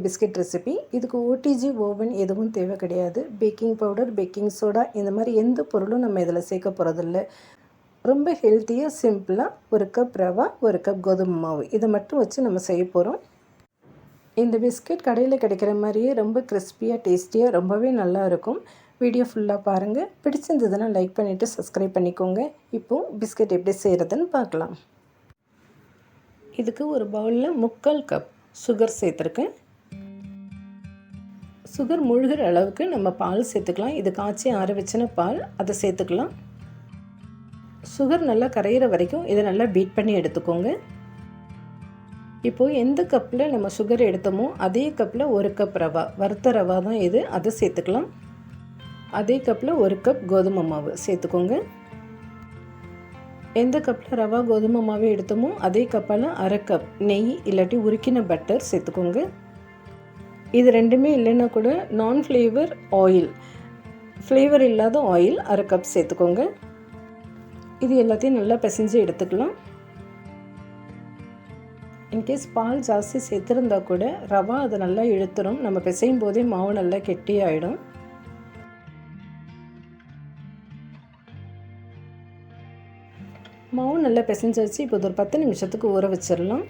Biscuit recipe. இதுக்கு OTG oven எதுவும் தேவை கிடையாது. பேக்கிங் பவுடர், பேக்கிங் சோடா இந்த மாதிரி எந்த பொருளும் நம்ம இதில் சேர்க்க போகிறதில்ல. ரொம்ப ஹெல்த்தியாக சிம்பிளாக 1 கப் ரவா, 1 கப் கோதுமை மாவு இதை மட்டும் வச்சு நம்ம செய்ய போகிறோம். இந்த பிஸ்கெட் கடையில் கிடைக்கிற மாதிரியே ரொம்ப கிறிஸ்பியாக டேஸ்டியாக ரொம்பவே நல்லா இருக்கும். வீடியோ ஃபுல்லாக பாருங்கள். பிடிச்சிருந்ததுன்னா லைக் பண்ணிவிட்டு சப்ஸ்கிரைப் பண்ணிக்கோங்க. இப்போது பிஸ்கெட் எப்படி செய்கிறதுன்னு பார்க்கலாம். இதுக்கு ஒரு பவுலில் 3/4 கப் சுகர் சேர்த்துருக்கேன். சுகர் முழுகிற அளவுக்கு நம்ம பால் சேர்த்துக்கலாம். இது காய்ச்சி ஆற வச்சின பால், அதை சேர்த்துக்கலாம். சுகர் நல்லா கரையிற வரைக்கும் இதை நல்லா பீட் பண்ணி எடுத்துக்கோங்க. இப்போது எந்த கப்பில் நம்ம சுகர் எடுத்தோமோ அதே கப்பில் 1 கப் ரவா, வறுத்த ரவா தான் இது, அதை சேர்த்துக்கலாம். அதே கப்பில் 1 கப் கோதுமை மாவு சேர்த்துக்கோங்க. எந்த கப்பில் ரவா கோதுமை மாவு எடுத்தோமோ அதே கப்பால் 1/2 கப் நெய் இல்லாட்டி உருக்கின பட்டர் சேர்த்துக்கோங்க. இது ரெண்டுமே இல்லைன்னா கூட நான் ஃப்ளேவர் ஆயில், ஃப்ளேவர் இல்லாத ஆயில் 1/2 கப் சேர்த்துக்கோங்க. இது எல்லாத்தையும் நல்லா பிசைஞ்சு எடுத்துக்கலாம். இன்கேஸ் பால் ஜாஸ்தி சேர்த்துருந்தா கூட ரவா அதை நல்லா இழுத்துரும். நம்ம பிசையும் போதே மாவு நல்லா கெட்டியாயிடும். மாவு நல்லா பிசைஞ்சாச்சு. இப்போ ஒரு 10 நிமிஷத்துக்கு ஊற வச்சிடலாம்.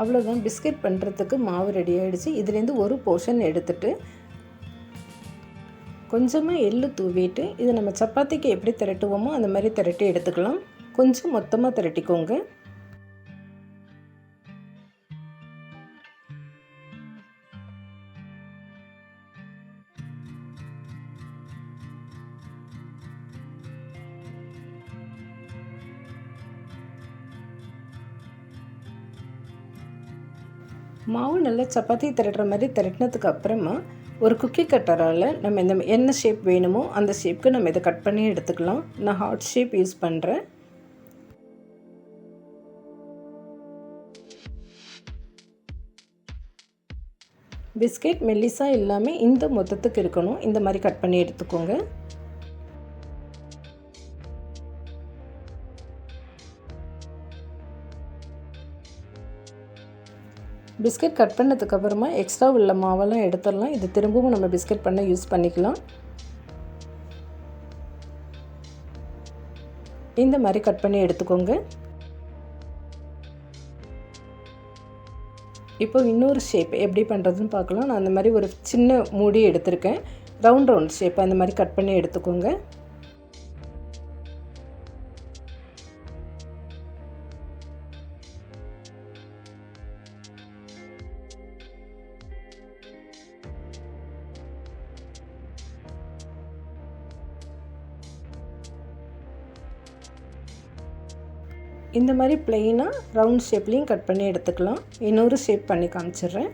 அவ்வளோதான், பிஸ்கெட் பண்ணுறதுக்கு மாவு ரெடி ஆகிடுச்சு. இதுலேருந்து ஒரு போர்ஷன் எடுத்துட்டு கொஞ்சமாக எள்ளு தூவிட்டு இதை நம்ம சப்பாத்திக்கு எப்படி திரட்டுவோமோ அந்த மாதிரி திரட்டி எடுத்துக்கலாம். கொஞ்சம் மொத்தமாக திரட்டிக்கோங்க. மாவு நல்லா சப்பாத்தி திரட்டுற மாதிரி திரட்டினதுக்கு அப்புறமா ஒரு குக்கி கட்டரால் நம்ம இந்த என்ன ஷேப் வேணுமோ அந்த ஷேப்புக்கு நம்ம இதை கட் பண்ணி எடுத்துக்கலாம். நான் ஹார்ட் ஷேப் யூஸ் பண்ணுறேன். பிஸ்கெட் மெல்லிஸாக இல்லாமல் இந்த மொத்தத்துக்கு இருக்கணும். இந்த மாதிரி கட் பண்ணி எடுத்துக்கோங்க. பிஸ்கெட் கட் பண்ணதுக்கப்புறமா எக்ஸ்ட்ரா உள்ள மாவெல்லாம் எடுத்துடலாம். இது திரும்பவும் நம்ம பிஸ்கெட் பண்ண யூஸ் பண்ணிக்கலாம். இந்த மாதிரி கட் பண்ணி எடுத்துக்கோங்க. இப்போ இன்னொரு ஷேப் எப்படி பண்ணுறதுன்னு பார்க்கலாம். நான் அந்த மாதிரி ஒரு சின்ன மூடி எடுத்திருக்கேன். ரவுண்ட் ஷேப் அந்த மாதிரி கட் பண்ணி எடுத்துக்கோங்க. இந்த மாதிரி பிளெயினாக ரவுண்ட் ஷேப்லேயும் கட் பண்ணி எடுத்துக்கலாம். இன்னொரு ஷேப் பண்ணி காமிச்சிடுறேன்.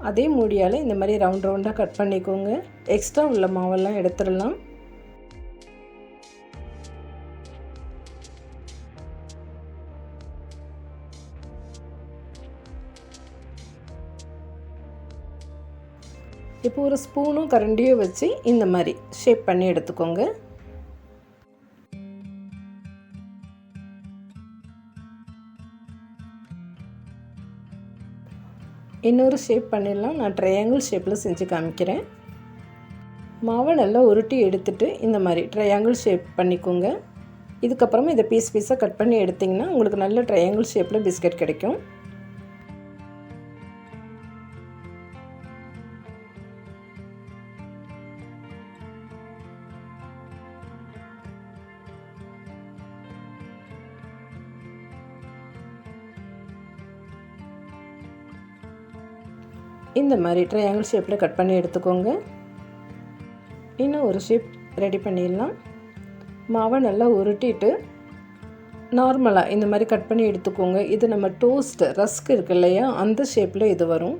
அதே மூடியால் இந்த மாதிரி ரவுண்டாக கட் பண்ணிக்கோங்க. எக்ஸ்ட்ரா உள்ள மாவெல்லாம் எடுத்துடலாம். இப்போ ஒரு ஸ்பூனும் கரண்டியும் வச்சு இந்த மாதிரி ஷேப் பண்ணி எடுத்துக்கோங்க. இன்னொரு ஷேப் பண்ணிடலாம். நான் ட்ரையாங்கிள் ஷேப்பில் செஞ்சு காமிக்கிறேன். மாவை நல்லா உருட்டி எடுத்துட்டு இந்த மாதிரி ட்ரையாங்கிள் ஷேப் பண்ணிக்கோங்க. இதுக்கப்புறமா இதை பீஸாக கட் பண்ணி எடுத்திங்கன்னா உங்களுக்கு நல்ல ட்ரையாங்கிள் ஷேப்பில் பிஸ்கெட் கிடைக்கும். இந்த மாதிரி ட்ரையாங்கிள் ஷேப்பில் கட் பண்ணி எடுத்துக்கோங்க. இன்னும் ஒரு ஷேப் ரெடி பண்ணிடலாம். மாவை நல்லா உருட்டிட்டு நார்மலாக இந்த மாதிரி கட் பண்ணி எடுத்துக்கோங்க. இது நம்ம டோஸ்ட் ரஸ்க் இருக்கு இல்லையா, அந்த ஷேப்பில் இது வரும்.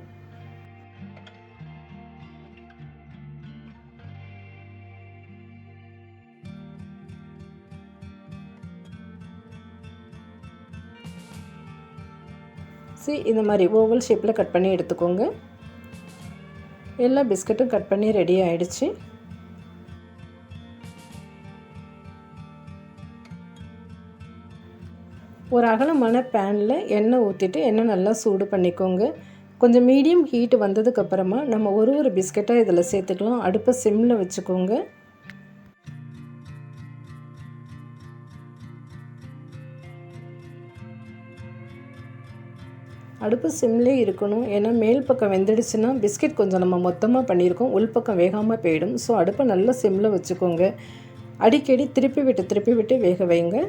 பீஸு இந்த மாதிரி ஓவல் ஷேப்பில் கட் பண்ணி எடுத்துக்கோங்க. எல்லா பிஸ்கட்டும் கட் பண்ணி ரெடி ஆகிடுச்சு. ஒரு அகலமான பேனில் எண்ணெய் ஊற்றிட்டு எண்ணெய் நல்லா சூடு பண்ணிக்கோங்க. கொஞ்சம் மீடியம் ஹீட் வந்ததுக்கப்புறமா நம்ம ஒரு பிஸ்கெட்டாக இதில் சேர்த்துக்கலாம். அடுப்பை சிம்மில் வச்சுக்கோங்க. அடுப்பு சிம்லே இருக்கணும். ஏன்னா மேல் பக்கம் வெந்துடுச்சுன்னா பிஸ்கெட் கொஞ்சம் நம்ம மொத்தமாக பண்ணியிருக்கோம், உள் பக்கம் வேகாமல் போயிடும். ஸோ அடுப்பை நல்லா சிம்மில் வச்சுக்கோங்க. அடிக்கடி திருப்பி விட்டு வேக வைங்க.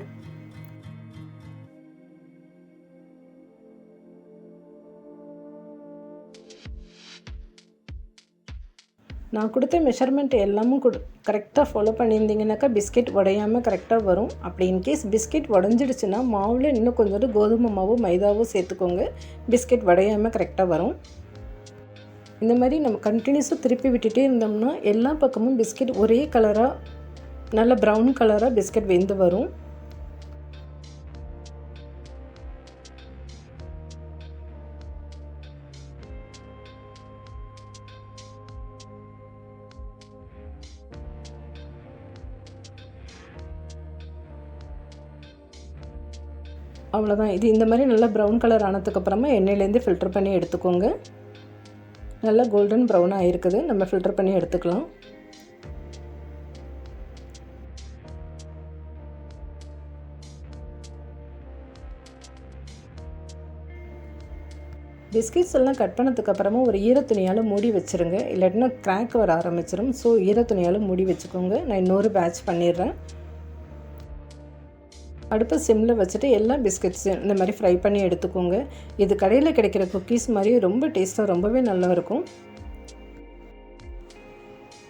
நான் கொடுத்த மெஷர்மெண்ட் எல்லாமும் கரெக்டாக ஃபாலோ பண்ணியிருந்தீங்கன்னாக்கா பிஸ்கெட் உடையாமல் கரெக்டாக வரும். அப்படி இன்கேஸ் பிஸ்கெட் உடஞ்சிடுச்சுன்னா மாவில் இன்னும் கொஞ்சோண்டு கோதுமை மாவோ மைதாவோ சேர்த்துக்கோங்க. பிஸ்கெட் உடையாமல் கரெக்டாக வரும். இந்த மாதிரி நம்ம கண்டினியூஸாக திருப்பி விட்டுட்டே இருந்தோம்னா எல்லா பக்கமும் பிஸ்கெட் ஒரே கலராக நல்ல ப்ரௌன் கலராக பிஸ்கெட் வெந்து வரும். அவ்வளோதான். இது இந்த மாதிரி நல்லா ப்ரௌன் கலர் ஆனதுக்கப்புறமா எண்ணெயிலேருந்து ஃபில்டர் பண்ணி எடுத்துக்கோங்க. நல்லா கோல்டன் ப்ரௌனாக இருக்குது. நம்ம ஃபில்டர் பண்ணி எடுத்துக்கலாம். பிஸ்கெட்ஸ் எல்லாம் கட் பண்ணதுக்கப்புறமா ஒரு ஈரத்துணியால் மூடி வச்சுருங்க. இல்லாட்டினா கிராக் வர ஆரம்பிச்சிடும். ஸோ ஈரத்துணியால் மூடி வச்சுக்கோங்க. நான் இன்னொரு பேட்ச் பண்ணிடுறேன். அடுப்பை சிம்மில் வச்சுட்டு எல்லா பிஸ்கெட்ஸும் இந்த மாதிரி ஃப்ரை பண்ணி எடுத்துக்கோங்க. இது கடையில் கிடைக்கிற குக்கீஸ் மாதிரி ரொம்ப டேஸ்ட்டாக ரொம்பவே நல்லாயிருக்கும்.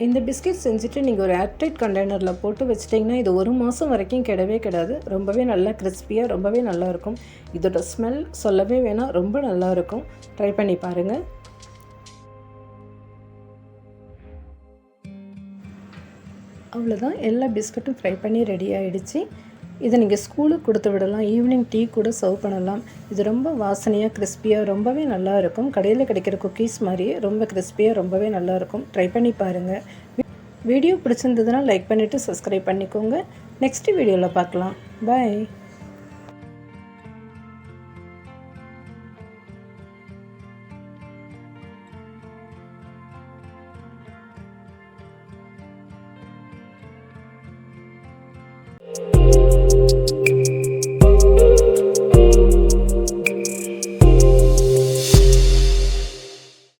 இந்த பிஸ்கெட் செஞ்சுட்டு நீங்கள் ஒரு ஏர்டைட் கண்டெய்னரில் போட்டு வச்சிட்டிங்கன்னா இது 1 மாதம் வரைக்கும் கெடாது. ரொம்பவே நல்லா கிறிஸ்பியாக ரொம்பவே நல்லாயிருக்கும். இதோட ஸ்மெல் சொல்லவே வேணாம், ரொம்ப நல்லாயிருக்கும். ட்ரை பண்ணி பாருங்கள். அவ்வளோதான், எல்லா பிஸ்கட்டும் ஃப்ரை பண்ணி ரெடி ஆகிடுச்சு. இதை நீங்கள் ஸ்கூலுக்கு கொடுத்து விடலாம். ஈவினிங் டீ கூட சர்வ் பண்ணலாம். இது ரொம்ப வாசனையாக கிறிஸ்பியாக ரொம்பவே நல்லாயிருக்கும். கடையில் கிடைக்கிற குக்கீஸ் மாதிரியே ரொம்ப கிறிஸ்பியாக ரொம்பவே நல்லாயிருக்கும். ட்ரை பண்ணி பாருங்கள். வீடியோ பிடிச்சிருந்ததுன்னா லைக் பண்ணிவிட்டு சப்ஸ்கிரைப் பண்ணிக்கோங்க. நெக்ஸ்ட் வீடியோவில் பார்க்கலாம். பாய்.